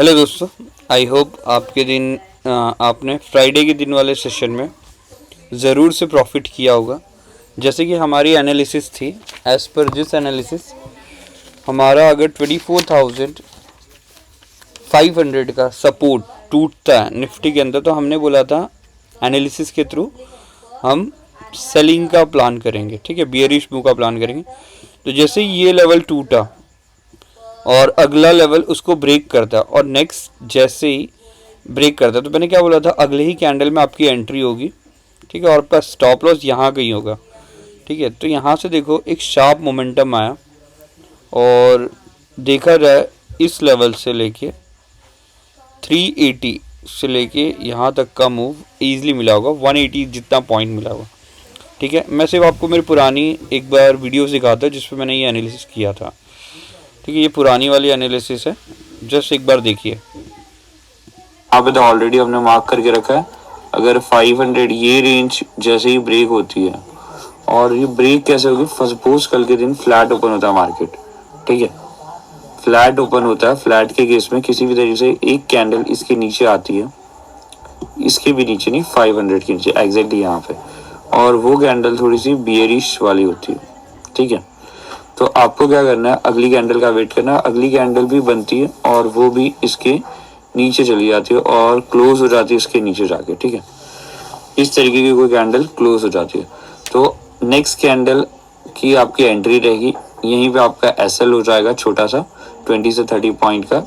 Hello दोस्तों, I hope आपके दिन आपने फ्राइडे के दिन वाले सेशन में ज़रूर से प्रॉफिट किया होगा। जैसे कि हमारी एनालिसिस थी, एज़ पर जिस एनालिसिस हमारा अगर 24,500 का सपोर्ट टूटता है निफ्टी के अंदर, तो हमने बोला था एनालिसिस के थ्रू हम सेलिंग का प्लान करेंगे। ठीक है, बियरिश मूव का प्लान करेंगे। तो जैसे ये लेवल टूटा और अगला लेवल उसको ब्रेक करता है और नेक्स्ट जैसे ही ब्रेक करता है, तो मैंने क्या बोला था, अगले ही कैंडल में आपकी एंट्री होगी। ठीक है, और आपका स्टॉप लॉस यहाँ कहीं होगा। ठीक है, तो यहाँ से देखो एक शार्प मोमेंटम आया और देखा जाए इस लेवल से लेके 380 से लेके यहाँ तक का मूव ईजिली मिला होगा, 180 जितना पॉइंट मिला होगा। ठीक है, मैं सिर्फ आपको मेरी पुरानी एक बार वीडियो दिखाता हूँ जिसपे मैंने ये एनालिसिस किया था। ठीक है, ये पुरानी वाली एनालिसिस है, जस्ट एक बार देखिए। यहाँ पे तो ऑलरेडी हमने मार्क करके रखा है। अगर 500 ये रेंज जैसे ही ब्रेक होती है, और ये ब्रेक कैसे होगी, सपोज कल के दिन फ्लैट ओपन होता है मार्केट। ठीक है, फ्लैट ओपन होता है, फ्लैट के केस में किसी भी तरीके से एक कैंडल इसके नीचे आती है, इसके भी नीचे नहीं, 500 के नीचे एग्जैक्टली यहाँ पे, और वो कैंडल थोड़ी सी बियरिश वाली होती है। ठीक है, तो आपको क्या करना है, अगली कैंडल का वेट करना है। अगली कैंडल भी बनती है और वो भी इसके नीचे चली जाती है और क्लोज हो जाती है इसके नीचे जाके। ठीक है, इस तरीके की कोई कैंडल क्लोज हो जाती है, तो नेक्स्ट कैंडल की आपकी एंट्री रहेगी। यहीं पे आपका एसएल हो जाएगा छोटा सा 20 से 30 पॉइंट का,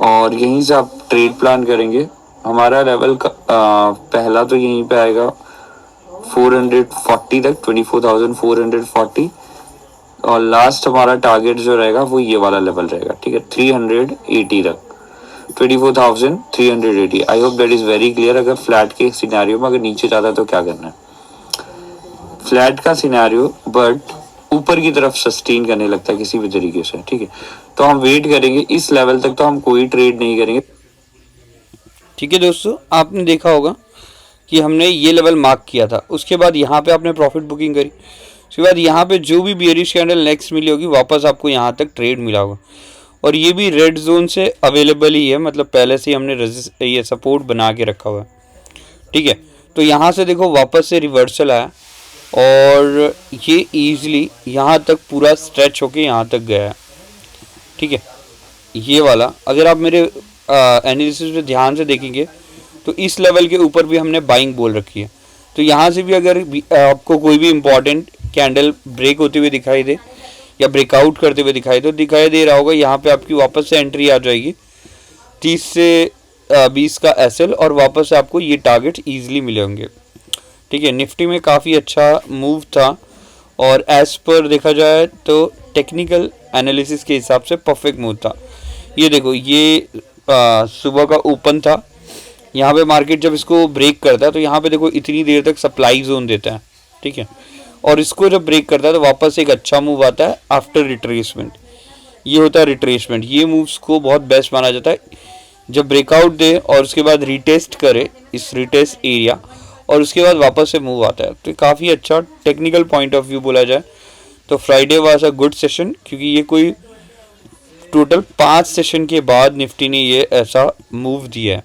और यहीं से आप ट्रेड प्लान करेंगे। हमारा लेवल का पहला तो यहीं पे आएगा 440 तक, 24,440, और लास्ट हमारा टारगेट जो रहेगा वो ये वाला लेवल रहेगा। ठीक है, 380 तक, 24,380। I hope that is very clear. अगर फ्लैट के सिनेरियो में अगर नीचे जाता है तो क्या करना है, फ्लैट का सिनेरियो बट ऊपर की तरफ सस्टेन करने लगता है किसी भी तरीके से। ठीक है, तो हम वेट करेंगे इस लेवल तक, तो हम कोई ट्रेड नहीं करेंगे। ठीक है दोस्तों, आपने देखा होगा कि हमने ये लेवल मार्क किया था, उसके बाद यहाँ पे आपने प्रॉफिट बुकिंग करी, उसके बाद यहाँ पे जो भी बियरिश कैंडल नेक्स्ट मिली होगी वापस आपको यहाँ तक ट्रेड मिला होगा, और ये भी रेड जोन से अवेलेबल ही है, मतलब पहले से ही हमने ये सपोर्ट बना के रखा हुआ है। ठीक है, तो यहाँ से देखो वापस से रिवर्सल आया और ये ईजिली यहाँ तक पूरा स्ट्रेच होके यहाँ तक गया है। ठीक है, ये वाला अगर आप मेरे एनालिसिस में ध्यान से देखेंगे तो इस लेवल के ऊपर भी हमने बाइंग बोल रखी है। तो यहाँ से भी अगर आपको कोई भी इम्पॉर्टेंट कैंडल ब्रेक होते हुए दिखाई दे या ब्रेकआउट करते हुए दिखाई दे रहा होगा, यहाँ पे आपकी वापस से एंट्री आ जाएगी 30 से 20 का एसएल, और वापस से आपको ये टारगेट ईजिली मिले होंगे। ठीक है, निफ्टी में काफ़ी अच्छा मूव था और एज पर देखा जाए तो टेक्निकल एनालिसिस के हिसाब से परफेक्ट मूव था। ये देखो, ये सुबह का ओपन था, यहाँ पे मार्केट जब इसको ब्रेक करता है तो यहाँ पे देखो इतनी देर तक सप्लाई जोन देता है। ठीक है, और इसको जब ब्रेक करता है तो वापस एक अच्छा मूव आता है आफ्टर रिट्रेसमेंट। ये होता है रिट्रेसमेंट। ये मूव्स को बहुत बेस्ट माना जाता है जब ब्रेकआउट दे और उसके बाद रिटेस्ट करे इस रिटेस्ट एरिया, और उसके बाद वापस से मूव आता है। तो काफ़ी अच्छा टेक्निकल पॉइंट ऑफ व्यू बोला जाए तो Friday was a good session, क्योंकि ये कोई टोटल 5 सेशन के बाद निफ्टी ने ये ऐसा मूव दिया है।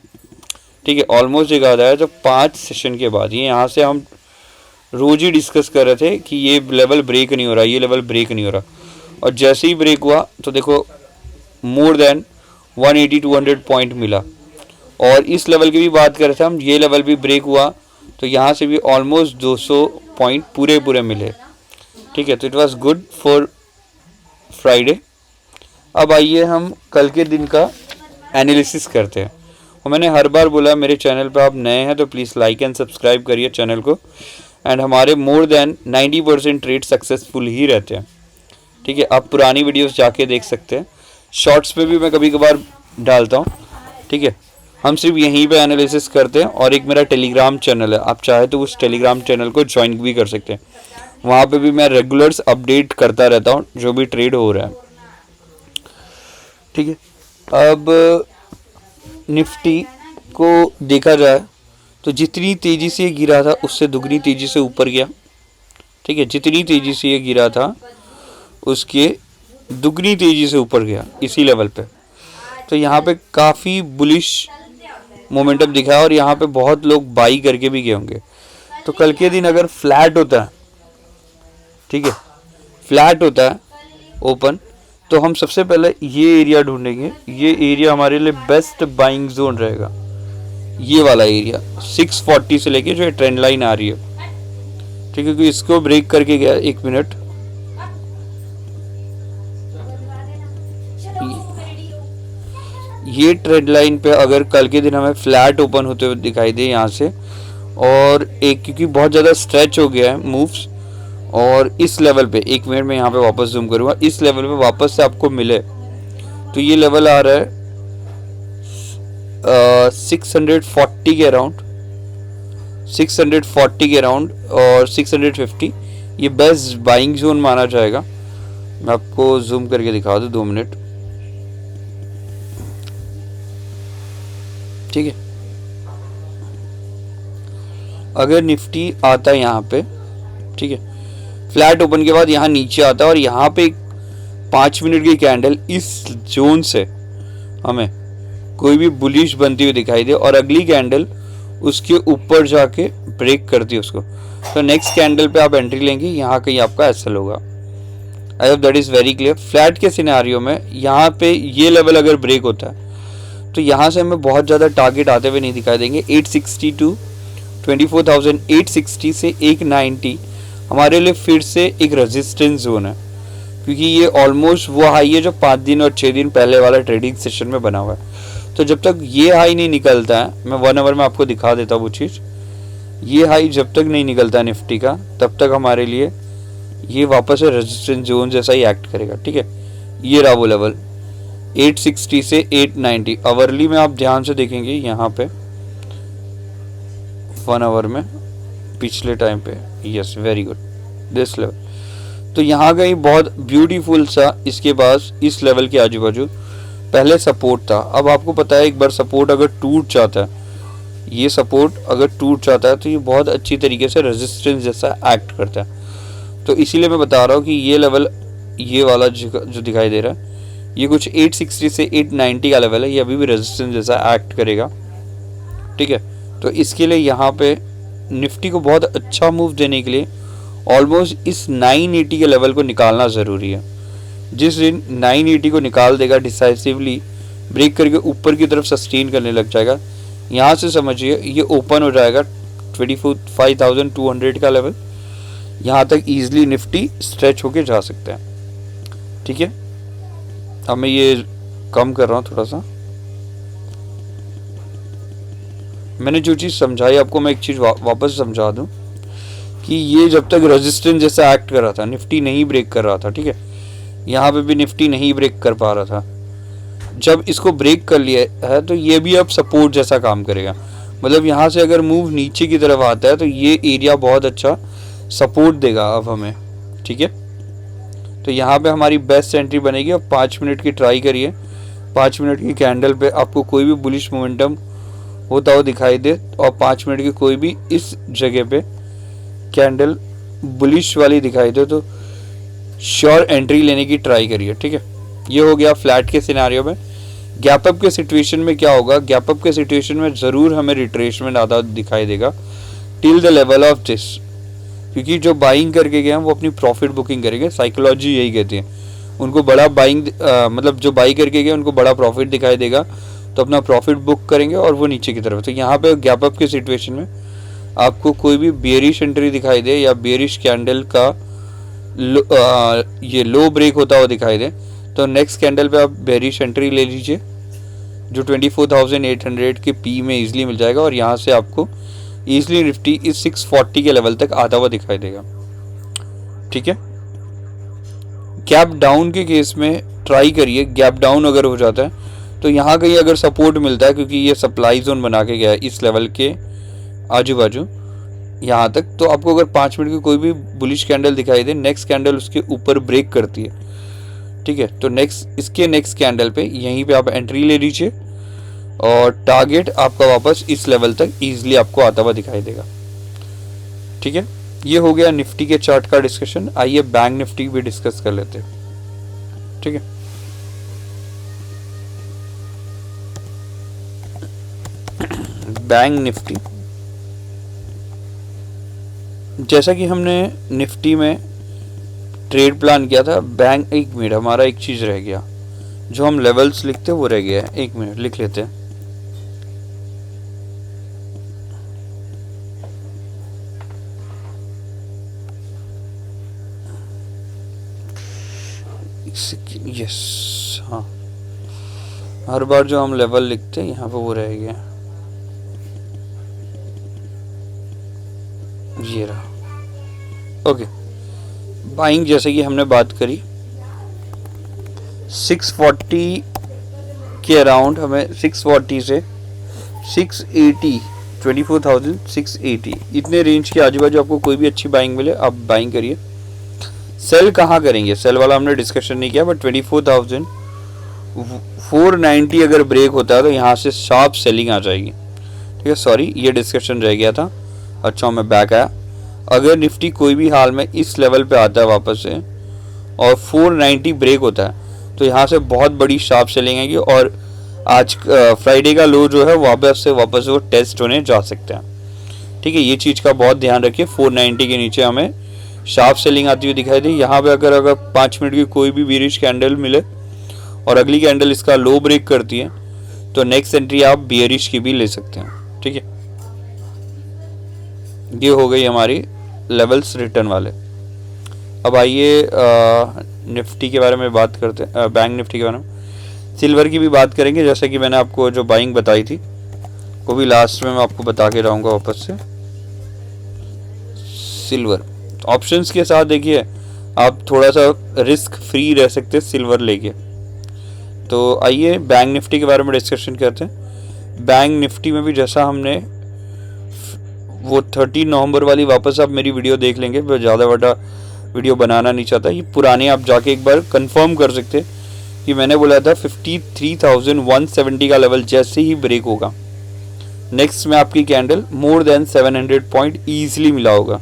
ठीक है, ऑलमोस्ट देखा जाए तो 5 सेशन के बाद। ये यहाँ से हम रोज ही डिस्कस कर रहे थे कि ये लेवल ब्रेक नहीं हो रहा, ये लेवल ब्रेक नहीं हो रहा, और जैसे ही ब्रेक हुआ तो देखो मोर देन 180-200 पॉइंट मिला। और इस लेवल की भी बात कर रहे थे हम, ये लेवल भी ब्रेक हुआ तो यहाँ से भी ऑलमोस्ट 200 पॉइंट पूरे मिले। ठीक है, तो it was good for Friday. अब आइए हम कल के दिन का एनालिसिस करते हैं। और मैंने हर बार बोला, मेरे चैनल पर आप नए हैं तो प्लीज़ लाइक एंड सब्सक्राइब करिए चैनल को, एंड हमारे मोर देन 90% ट्रेड सक्सेसफुल ही रहते हैं। ठीक है, आप पुरानी वीडियोस जाके देख सकते हैं, शॉर्ट्स पे भी मैं कभी कभार डालता हूँ। ठीक है, हम सिर्फ यहीं पे एनालिसिस करते हैं, और एक मेरा टेलीग्राम चैनल है, आप चाहे तो उस टेलीग्राम चैनल को ज्वाइन भी कर सकते हैं। वहाँ पे भी मैं रेगुलर्स अपडेट करता रहता हूँ जो भी ट्रेड हो रहा है। ठीक है, अब निफ्टी को देखा जाए तो जितनी तेज़ी से ये गिरा था उससे दुगनी तेज़ी से ऊपर गया। ठीक है, जितनी तेज़ी से ये गिरा था उसके दुगनी तेज़ी से ऊपर गया इसी लेवल पे। तो यहाँ पे काफ़ी बुलिश मोमेंटम दिखा है और यहाँ पे बहुत लोग बाई करके भी गए होंगे। तो कल के दिन अगर फ्लैट होता है, ठीक है, फ्लैट होता है ओपन, तो हम सबसे पहले ये एरिया ढूंढेंगे। ये एरिया हमारे लिए बेस्ट बाइंग जोन रहेगा, ये वाला एरिया 640 से लेके जो ट्रेंड लाइन आ रही है, ठीक है, क्योंकि इसको ब्रेक करके गया 1 मिनट। ये ट्रेंड लाइन पे अगर कल के दिन हमें फ्लैट ओपन होते हुए दिखाई दे यहाँ से, और एक क्योंकि बहुत ज़्यादा स्ट्रेच हो गया है मूव्स, और इस लेवल पे 1 मिनट में यहाँ पे वापस जूम करूँगा, इस लेवल पे वापस से आपको मिले तो ये लेवल आ रहा है 640 के अराउंड, 640 के अराउंड और 650, ये बेस्ट बाइंग जोन माना जाएगा। मैं आपको जूम करके दिखा दूँ 2 मिनट, ठीक है। अगर निफ्टी आता है यहाँ पे, ठीक है, फ्लैट ओपन के बाद यहाँ नीचे आता है और यहाँ पे 5 मिनट की कैंडल इस जोन से हमें कोई भी बुलिश बनती हुई दिखाई दे और अगली कैंडल उसके ऊपर जाके ब्रेक करती है उसको, तो नेक्स्ट कैंडल पे आप एंट्री लेंगे, यहाँ कहीं आपका एसएल होगा। I hope that is very clear. Flat के सिनेरियो में यहाँ पे ये लेवल अगर ब्रेक होता है तो यहाँ से हमें बहुत ज़्यादा टारगेट आते हुए नहीं दिखाई देंगे। 860 टू 24,860 से 190 हमारे लिए फिर से एक रेजिस्टेंस जोन है, क्योंकि ये ऑलमोस्ट वो हाई है जो 5 दिन और 6 दिन पहले वाला ट्रेडिंग सेशन में बना हुआ है। तो जब तक ये हाई नहीं निकलता है, मैं 1 आवर में आपको दिखा देता हूँ वो चीज़, ये हाई जब तक नहीं निकलता है निफ्टी का, तब तक हमारे लिए ये वापस से रेजिस्टेंस जोन जैसा ही एक्ट करेगा, ठीक है। ये रहा वो लेवल 860 से 890। आवरली में आप ध्यान से देखेंगे यहाँ पे 1 आवर में पिछले टाइम पे, yes very good, this level. तो यहाँ का ही बहुत ब्यूटीफुल सा इसके पास इस लेवल के आजू बाजू पहले सपोर्ट था। अब आपको पता है एक बार सपोर्ट अगर टूट जाता है, ये सपोर्ट अगर टूट जाता है तो ये बहुत अच्छी तरीके से रेजिस्टेंस जैसा एक्ट करता है। तो इसीलिए मैं बता रहा हूँ कि ये लेवल, ये वाला जो दिखाई दे रहा है, ये कुछ 860 से 890 का लेवल है, ये अभी भी रेजिस्टेंस जैसा एक्ट करेगा, ठीक है। तो इसके लिए यहाँ पे निफ्टी को बहुत अच्छा मूव देने के लिए ऑलमोस्ट इस 980 के लेवल को निकालना ज़रूरी है। जिस दिन 980 को निकाल देगा डिसाइसिवली, ब्रेक करके ऊपर की तरफ सस्टेन करने लग जाएगा, यहाँ से समझिए ये ओपन हो जाएगा 25,200 का लेवल, यहाँ तक ईजिली निफ्टी स्ट्रेच होके जा सकता है, ठीक है। अब मैं ये कम कर रहा हूँ थोड़ा सा। मैंने जो चीज़ समझाई आपको, मैं एक चीज़ वापस समझा दूँ कि ये जब तक रेजिस्टेंस जैसा एक्ट कर रहा था, निफ्टी नहीं ब्रेक कर रहा था, ठीक है, यहाँ पे भी निफ्टी नहीं ब्रेक कर पा रहा था। जब इसको ब्रेक कर लिया है तो ये भी अब सपोर्ट जैसा काम करेगा, मतलब यहाँ से अगर मूव नीचे की तरफ आता है तो ये एरिया बहुत अच्छा सपोर्ट देगा अब हमें, ठीक है। तो यहाँ पे हमारी बेस्ट एंट्री बनेगी। अब 5 मिनट की ट्राई करिए, 5 मिनट की कैंडल पे आपको कोई भी बुलिश मोमेंटम होता हुआ दिखाई दे और 5 मिनट की कोई भी इस जगह पे कैंडल बुलिश वाली दिखाई दे तो श्योर एंट्री लेने की ट्राई करिए, ठीक है। ये हो गया फ्लैट के सिनेरियो में। गैप अप के सिचुएशन में क्या होगा, गैप अप के सिचुएशन में ज़रूर हमें रिट्रेसमेंट आता दिखाई देगा till the level of this, क्योंकि जो बाइंग करके गए हैं वो अपनी प्रॉफिट बुकिंग करेंगे। साइकोलॉजी यही कहती है, उनको बड़ा बाइंग मतलब जो बाई करके गए उनको बड़ा प्रॉफिट दिखाई देगा तो अपना प्रॉफिट बुक करेंगे और वो नीचे की तरफ। तो यहाँ पे गैप अप के सिचुएशन में आपको कोई भी बेरिश एंट्री दिखाई दे या बेरिश कैंडल का ये लो ब्रेक होता हुआ दिखाई दे तो नेक्स्ट कैंडल पे आप बेरिश एंट्री ले लीजिए, जो 24,800 के पी में इजीली मिल जाएगा और यहाँ से आपको इजीली निफ्टी इस 640 के लेवल तक आता हुआ दिखाई देगा, ठीक है। गैप डाउन के केस में ट्राई करिए, गैप डाउन अगर हो जाता है तो यहाँ कहीं अगर सपोर्ट मिलता है, क्योंकि ये सप्लाई जोन बना के गया है इस लेवल के आजू बाजू यहाँ तक, तो आपको अगर 5 मिनट की कोई भी बुलिश कैंडल दिखाई दे, नेक्स्ट कैंडल उसके ऊपर ब्रेक करती है, ठीक है, तो इसके नेक्स्ट कैंडल पे यहीं पे आप एंट्री ले लीजिए और टारगेट आपका वापस इस लेवल तक इजीली आपको आता हुआ दिखाई देगा, ठीक है। ये हो गया निफ्टी के चार्ट का डिस्कशन। आइए बैंक निफ्टी भी डिस्कस कर लेते हैं, ठीक है। बैंक निफ्टी, जैसा कि हमने निफ्टी में ट्रेड प्लान किया था, बैंक, एक मिनट, हमारा एक चीज़ रह गया, जो हम लेवल्स लिखते वो रह गया है, एक मिनट लिख लेते हैं। यस, हाँ, हर बार जो हम लेवल लिखते हैं यहाँ पे वो रह गया, ये रहा। ओके, बाइंग जैसे कि हमने बात करी 640 के अराउंड, हमें 640 से 680, 24,680 इतने रेंज के आजू बाजू आपको कोई भी अच्छी बाइंग मिले आप बाइंग करिए। सेल कहाँ करेंगे, सेल वाला हमने डिस्कशन नहीं किया, बट 24,490 अगर ब्रेक होता है तो यहाँ से शार्प सेलिंग आ जाएगी। ठीक है, सॉरी ये डिस्कशन रह गया था। अच्छा, मैं बैक आया। अगर निफ्टी कोई भी हाल में इस लेवल पे आता है वापस से और 490 ब्रेक होता है तो यहाँ से बहुत बड़ी शार्प सेलिंग आएगी और आज फ्राइडे का लो जो है वापस वो टेस्ट होने जा सकते हैं। ठीक है, ये चीज़ का बहुत ध्यान रखिए। 490 के नीचे हमें शार्प सेलिंग आती हुई दिखाई दी। यहाँ पे अगर 5 मिनट की कोई भी बीरिश कैंडल मिले और अगली कैंडल इसका लो ब्रेक करती है तो नेक्स्ट एंट्री आप बियरिश की भी ले सकते हैं। ठीक है, ये हो गई हमारी लेवल्स रिटर्न वाले। अब आइए निफ्टी के बारे में बात करते हैं, बैंक निफ्टी के बारे में। सिल्वर की भी बात करेंगे, जैसे कि मैंने आपको जो बाइंग बताई थी वो भी लास्ट में मैं आपको बता के रहूँगा वापस से। सिल्वर ऑप्शंस के साथ देखिए आप थोड़ा सा रिस्क फ्री रह सकते हैं सिल्वर लेके। तो आइए बैंक निफ्टी के बारे में डिस्कशन करते हैं। बैंक निफ्टी में भी जैसा हमने वो 13 नवंबर वाली, वापस आप मेरी वीडियो देख लेंगे, मैं ज़्यादा बड़ा वीडियो बनाना नहीं चाहता। ये पुराने आप जाके एक बार कंफर्म कर सकते हैं कि मैंने बोला था 53,170 का लेवल जैसे ही ब्रेक होगा नेक्स्ट में आपकी candle more than 700 point easily मिला होगा।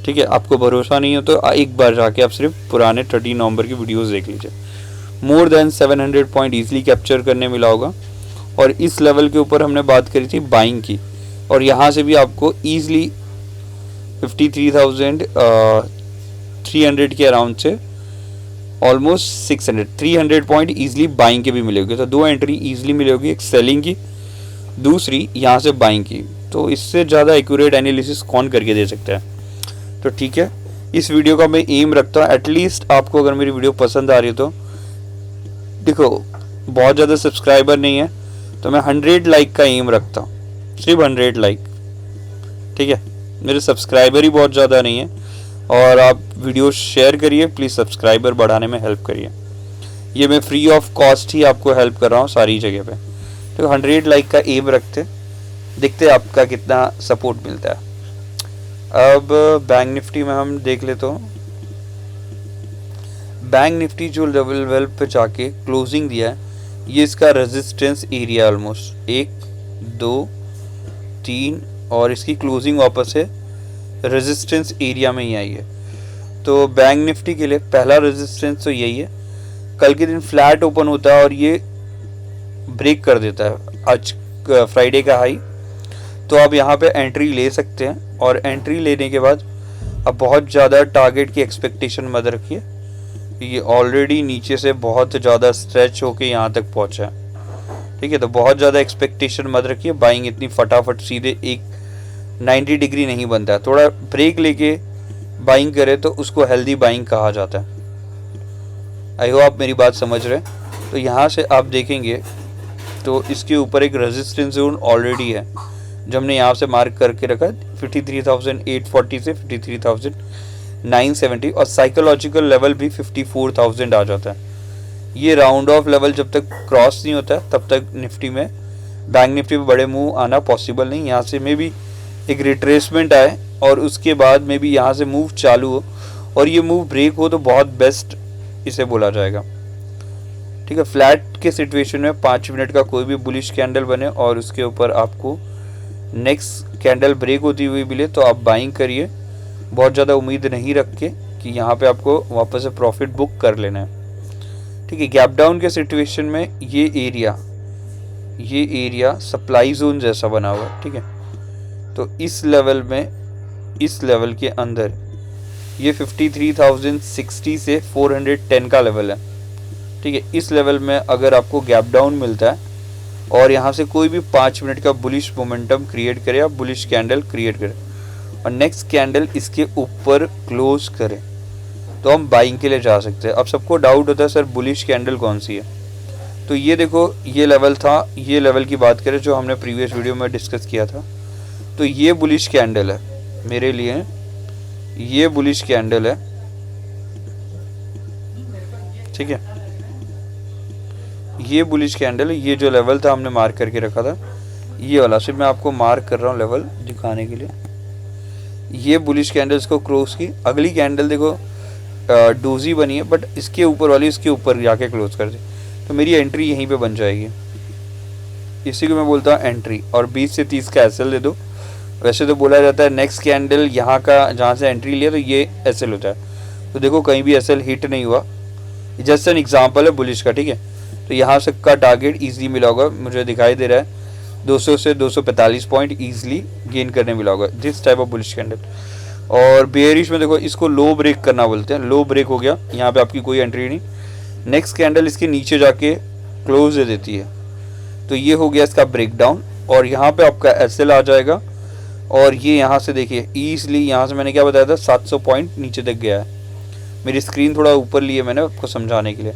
ठीक है, आपको भरोसा नहीं हो तो एक बार जाके आप सिर्फ पुराने 13 नवंबर की वीडियोस देख लीजिए। More than 700 point easily capture करने मिला होगा और इस लेवल के ऊपर हमने बात करी थी बाइंग की और यहाँ से भी आपको ईजिली 53,300 के अराउंड से ऑलमोस्ट 300 पॉइंट ईजिली बाइंग के भी मिलेगी। तो दो एंट्री ईजिली मिलेगी, एक सेलिंग की, दूसरी यहाँ से बाइंग की। तो इससे ज़्यादा एक्यूरेट एनालिसिस कौन करके दे सकता है। तो ठीक है, इस वीडियो का मैं एम रखता हूँ एटलीस्ट आपको अगर मेरी वीडियो पसंद आ रही हो तो देखो, बहुत ज़्यादा सब्सक्राइबर नहीं है तो मैं 100 लाइक का एम रखता हूँ, सिर्फ 100 लाइक। ठीक है, मेरे सब्सक्राइबर ही बहुत ज़्यादा नहीं है और आप वीडियो शेयर करिए प्लीज़, सब्सक्राइबर बढ़ाने में हेल्प करिए। ये मैं फ्री ऑफ कॉस्ट ही आपको हेल्प कर रहा हूँ सारी जगह पे। तो 100 लाइक का एम रखते, देखते आपका कितना सपोर्ट मिलता है। अब बैंक निफ्टी में हम देख लेते हो, बैंक निफ्टी जो लेवल पे जाके क्लोजिंग दिया है ये इसका रेजिस्टेंस एरिया ऑलमोस्ट 1, 2, 3 और इसकी क्लोजिंग वापस है रेजिस्टेंस एरिया में ही आई है। तो बैंक निफ्टी के लिए पहला रेजिस्टेंस तो यही है। कल के दिन फ्लैट ओपन होता है और ये ब्रेक कर देता है आज फ्राइडे का हाई, तो आप यहाँ पे एंट्री ले सकते हैं और एंट्री लेने के बाद अब बहुत ज़्यादा टारगेट की एक्सपेक्टेशन मत रखिए। ये ऑलरेडी नीचे से बहुत ज़्यादा स्ट्रेच होके यहाँ तक पहुँचा है। ठीक है, तो बहुत ज़्यादा एक्सपेक्टेशन मत रखिए। बाइंग इतनी फटाफट सीधे एक 90 डिग्री नहीं बनता है, थोड़ा ब्रेक लेके बाइंग करे तो उसको हेल्दी बाइंग कहा जाता है। आई होप आप मेरी बात समझ रहे हैं। तो यहाँ से आप देखेंगे तो इसके ऊपर एक रेजिस्टेंस जोन ऑलरेडी है जो हमने यहाँ से मार्क करके रखा है 53,840 से 53,970 और साइकोलॉजिकल लेवल भी 54,000 आ जाता है। ये राउंड ऑफ लेवल जब तक क्रॉस नहीं होता है तब तक निफ्टी में, बैंक निफ्टी में बड़े मूव आना पॉसिबल नहीं। यहाँ से मे भी एक रिट्रेसमेंट आए और उसके बाद में भी यहाँ से मूव चालू हो और ये मूव ब्रेक हो तो बहुत बेस्ट इसे बोला जाएगा। ठीक है, फ्लैट के सिचुएशन में 5 मिनट का कोई भी बुलिश कैंडल बने और उसके ऊपर आपको नेक्स्ट कैंडल ब्रेक होती हुई मिले तो आप बाइंग करिए। बहुत ज़्यादा उम्मीद नहीं रख के कि यहाँ पे आपको वापस से प्रॉफिट बुक कर लेना है। ठीक है, गैप डाउन के सिचुएशन में ये एरिया ये एरिया सप्लाई जोन जैसा बना हुआ है, ठीक है। तो इस लेवल में, इस लेवल के अंदर ये 53,060 से 410 का लेवल है, ठीक है। इस लेवल में अगर आपको गैप डाउन मिलता है और यहाँ से कोई भी 5 मिनट का बुलिश मोमेंटम क्रिएट करे या बुलिश कैंडल क्रिएट करे और नेक्स्ट कैंडल इसके ऊपर क्लोज करे, तो हम बाइंग के लिए जा सकते हैं। अब सबको डाउट होता है सर बुलिश कैंडल कौन सी है, तो ये देखो ये लेवल था, ये लेवल की बात करें जो हमने प्रीवियस वीडियो में डिस्कस किया था, तो ये बुलिश कैंडल है मेरे लिए, ये बुलिश कैंडल है, ठीक है। ये बुलिश कैंडल है, ये जो लेवल था हमने मार्क करके रखा था ये वाला, सिर्फ मैं आपको मार्क कर रहा हूँ लेवल दिखाने के लिए। ये बुलिश कैंडल्स को क्रॉस की, अगली कैंडल देखो डोजी बनी है बट इसके ऊपर वाली इसके ऊपर जाके क्लोज कर दी, तो मेरी एंट्री यहीं पे बन जाएगी, इसी को मैं बोलता हूँ एंट्री। और 20 से 30 का एसएल दे दो। वैसे तो बोला जाता है नेक्स्ट कैंडल यहाँ का जहाँ से एंट्री लिया तो ये एसएल होता है, तो देखो कहीं भी एसएल हिट नहीं हुआ, जस्ट एन एग्जांपल है बुलिश का, ठीक है। तो यहाँ से का टारगेट इजीली मिला होगा, मुझे दिखाई दे रहा है 200 से 245 पॉइंट इजीली गेन करने मिला होगा, this type of bullish candle. और बेयरिश में देखो इसको लो ब्रेक करना बोलते हैं, लो ब्रेक हो गया, यहाँ पे आपकी कोई एंट्री नहीं, नेक्स्ट कैंडल इसके नीचे जाके क्लोज दे देती है, तो ये हो गया इसका ब्रेक डाउन और यहाँ पे आपका एसएल आ जाएगा। और ये यहाँ से देखिए ईजली, यहाँ से मैंने क्या बताया था 700 पॉइंट नीचे तक गया है, मेरी स्क्रीन थोड़ा ऊपर ली है मैंने आपको समझाने के लिए।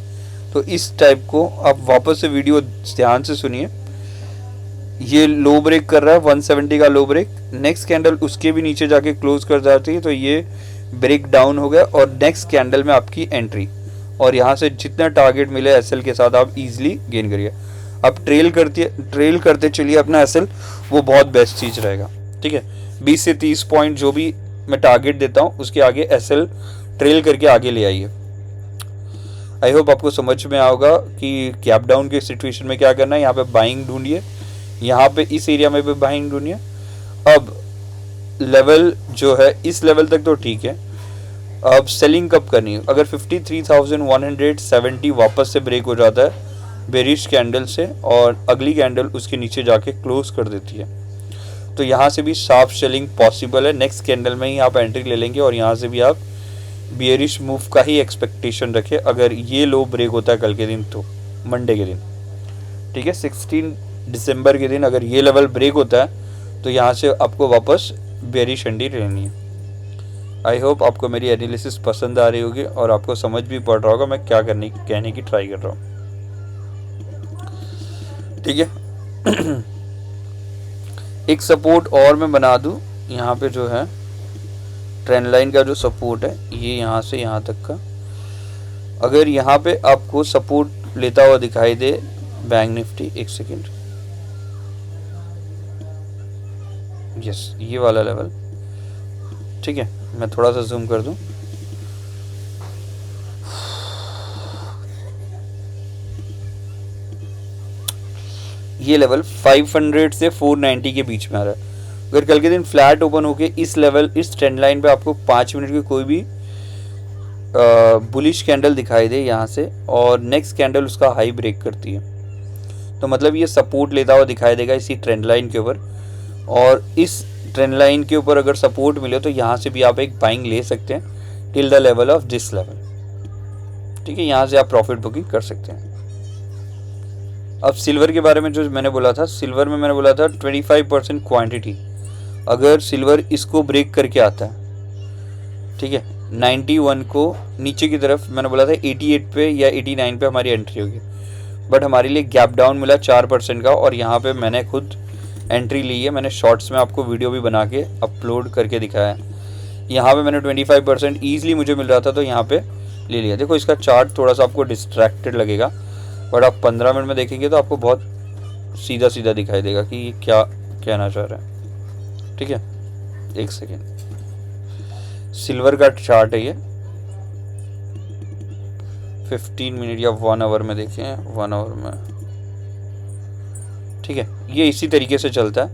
तो इस टाइप को आप वापस से वीडियो ध्यान से सुनिए, ये लो ब्रेक कर रहा है 170 का लो ब्रेक, नेक्स्ट कैंडल उसके भी नीचे जाके क्लोज कर जाती है, तो ये ब्रेक डाउन हो गया और नेक्स्ट कैंडल में आपकी एंट्री, और यहाँ से जितना टारगेट मिले एसएल के साथ आप इजीली गेन करिए। अब ट्रेल करते चलिए अपना एसएल, वो बहुत बेस्ट चीज़ रहेगा, ठीक है। 20 से 30 पॉइंट जो भी मैं टारगेट देता हूँ उसके आगे एसएल ट्रेल करके आगे ले आइए। आई होप आपको समझ में आओगा कि गैप डाउन के सिचुएशन में क्या करना है। यहाँ पे बाइंग ढूंढिए, यहाँ पे इस एरिया में भी बाइंग ढूंढिए। अब लेवल जो है इस लेवल तक तो ठीक है, अब सेलिंग कब करनी है। अगर 53,170 वापस से ब्रेक हो जाता है बेरिश कैंडल से और अगली कैंडल उसके नीचे जाके क्लोज कर देती है, तो यहाँ से भी शार्प सेलिंग पॉसिबल है। नेक्स्ट कैंडल में ही आप एंट्री ले लेंगे और यहाँ से भी आप बियरिश मूव का ही एक्सपेक्टेशन रखें अगर ये लो ब्रेक होता है कल के दिन, तो मंडे के दिन, ठीक है 16 दिसंबर के दिन अगर ये लेवल ब्रेक होता है तो यहाँ से आपको वापस बियरिश एंट्री लेनी है। आई होप आपको मेरी एनालिसिस पसंद आ रही होगी और आपको समझ भी पड़ रहा होगा मैं क्या कहने की ट्राई कर रहा हूँ, ठीक है। एक सपोर्ट और मैं बना दूँ, यहाँ पे जो है ट्रेंड लाइन का जो सपोर्ट है ये यहाँ से यहाँ तक का, अगर यहाँ पे आपको सपोर्ट लेता हुआ दिखाई दे बैंक निफ्टी, एक सेकेंड, यस ये वाला लेवल, ठीक है। मैं थोड़ा सा जूम कर दूं, ये लेवल 500 से 490 के बीच में आ रहा है। अगर कल के दिन फ्लैट ओपन होके इस लेवल, इस ट्रेंड लाइन पे आपको 5 मिनट की कोई भी बुलिश कैंडल दिखाई दे यहाँ से और नेक्स्ट कैंडल उसका हाई ब्रेक करती है, तो मतलब ये सपोर्ट लेता हुआ दिखाई देगा इसी ट्रेंड लाइन के ऊपर, और इस ट्रेंड लाइन के ऊपर अगर सपोर्ट मिले तो यहाँ से भी आप एक बाइंग ले सकते हैं till the level of this level, ठीक है। यहाँ से आप प्रॉफिट बुकिंग कर सकते हैं। अब सिल्वर के बारे में जो मैंने बोला था, सिल्वर में मैंने बोला था 25% क्वांटिटी, अगर सिल्वर इसको ब्रेक करके आता है, ठीक है 91 को नीचे की तरफ, मैंने बोला था 88 पे या 89 पे हमारी एंट्री होगी, बट हमारे लिए गैप डाउन मिला 4% का और यहाँ पे मैंने खुद एंट्री ली है, मैंने शॉर्ट्स में आपको वीडियो भी बना के अपलोड करके दिखाया है। यहाँ पे मैंने 25% ईजिली मुझे मिल रहा था तो यहाँ पे ले लिया। देखो इसका चार्ट थोड़ा सा आपको डिस्ट्रैक्टेड लगेगा, बट आप 15 मिनट में देखेंगे तो आपको बहुत सीधा सीधा दिखाई देगा कि ये क्या कहना चाह रहा है, ठीक है। एक सेकेंड, सिल्वर का चार्ट है ये, 15 मिनट या 1 आवर में देखें, 1 आवर में, ठीक है। ये इसी तरीके से चलता है,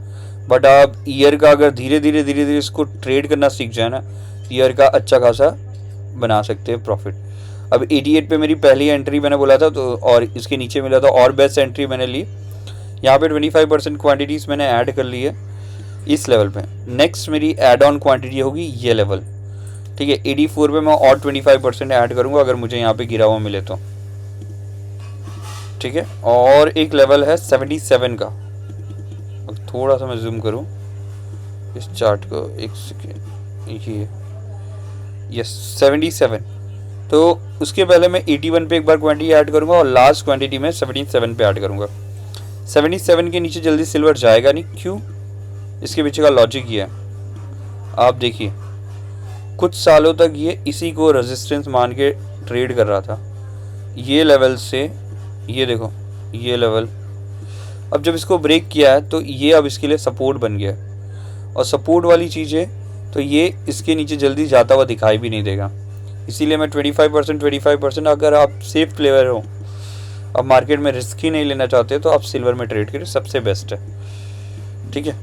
बट आप ईयर का अगर धीरे धीरे इसको ट्रेड करना सीख जाए ना, ईयर का अच्छा खासा बना सकते हैं प्रॉफिट। अब 88 पे मेरी पहली एंट्री मैंने बोला था तो, और इसके नीचे मिला था और बेस्ट एंट्री मैंने ली, यहाँ पे 25% क्वांटिटीज़ मैंने ऐड कर ली है इस लेवल पे। नेक्स्ट मेरी ऐड ऑन क्वांटिटी होगी ये लेवल, ठीक है। 84 पे मैं और 25% ऐड करूँगा अगर मुझे यहाँ पे गिरा हुआ मिले तो, ठीक है। और एक लेवल है 77 का। अब थोड़ा सा मैं जूम करूँ इस चार्ट को, एक सेकेंड, ये यस 77। तो उसके पहले मैं 81 पे एक बार क्वांटिटी ऐड करूँगा और लास्ट क्वांटिटी में 77 पे ऐड करूँगा। 77 के नीचे जल्दी सिल्वर जाएगा नहीं, क्यों? इसके पीछे का लॉजिक ये है, आप देखिए कुछ सालों तक ये इसी को रेजिस्टेंस मान के ट्रेड कर रहा था, ये लेवल से, ये देखो ये लेवल। अब जब इसको ब्रेक किया है तो ये अब इसके लिए सपोर्ट बन गया, और सपोर्ट वाली चीज़ें तो ये इसके नीचे जल्दी जाता हुआ दिखाई भी नहीं देगा। इसीलिए मैं 25% अगर आप सेफ प्लेयर हो, अब मार्केट में रिस्क ही नहीं लेना चाहते तो आप सिल्वर में ट्रेड करिए, सबसे बेस्ट है, ठीक है।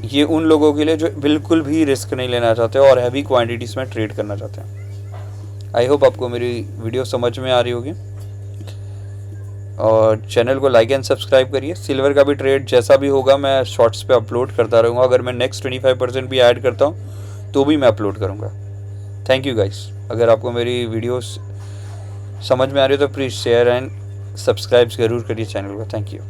ये उन लोगों के लिए जो बिल्कुल भी रिस्क नहीं लेना चाहते और हैवी क्वांटिटीज़ में ट्रेड करना चाहते हैं। आई होप आपको मेरी वीडियो समझ में आ रही होगी, और चैनल को लाइक एंड सब्सक्राइब करिए। सिल्वर का भी ट्रेड जैसा भी होगा मैं शॉर्ट्स पे अपलोड करता रहूँगा। अगर मैं नेक्स्ट 25% भी ऐड करता हूँ तो भी मैं अपलोड करूँगा। Thank you guys. अगर आपको मेरी वीडियोस समझ में आ रही है तो प्लीज़ शेयर एंड सब्सक्राइब ज़रूर करिए चैनल को। Thank you.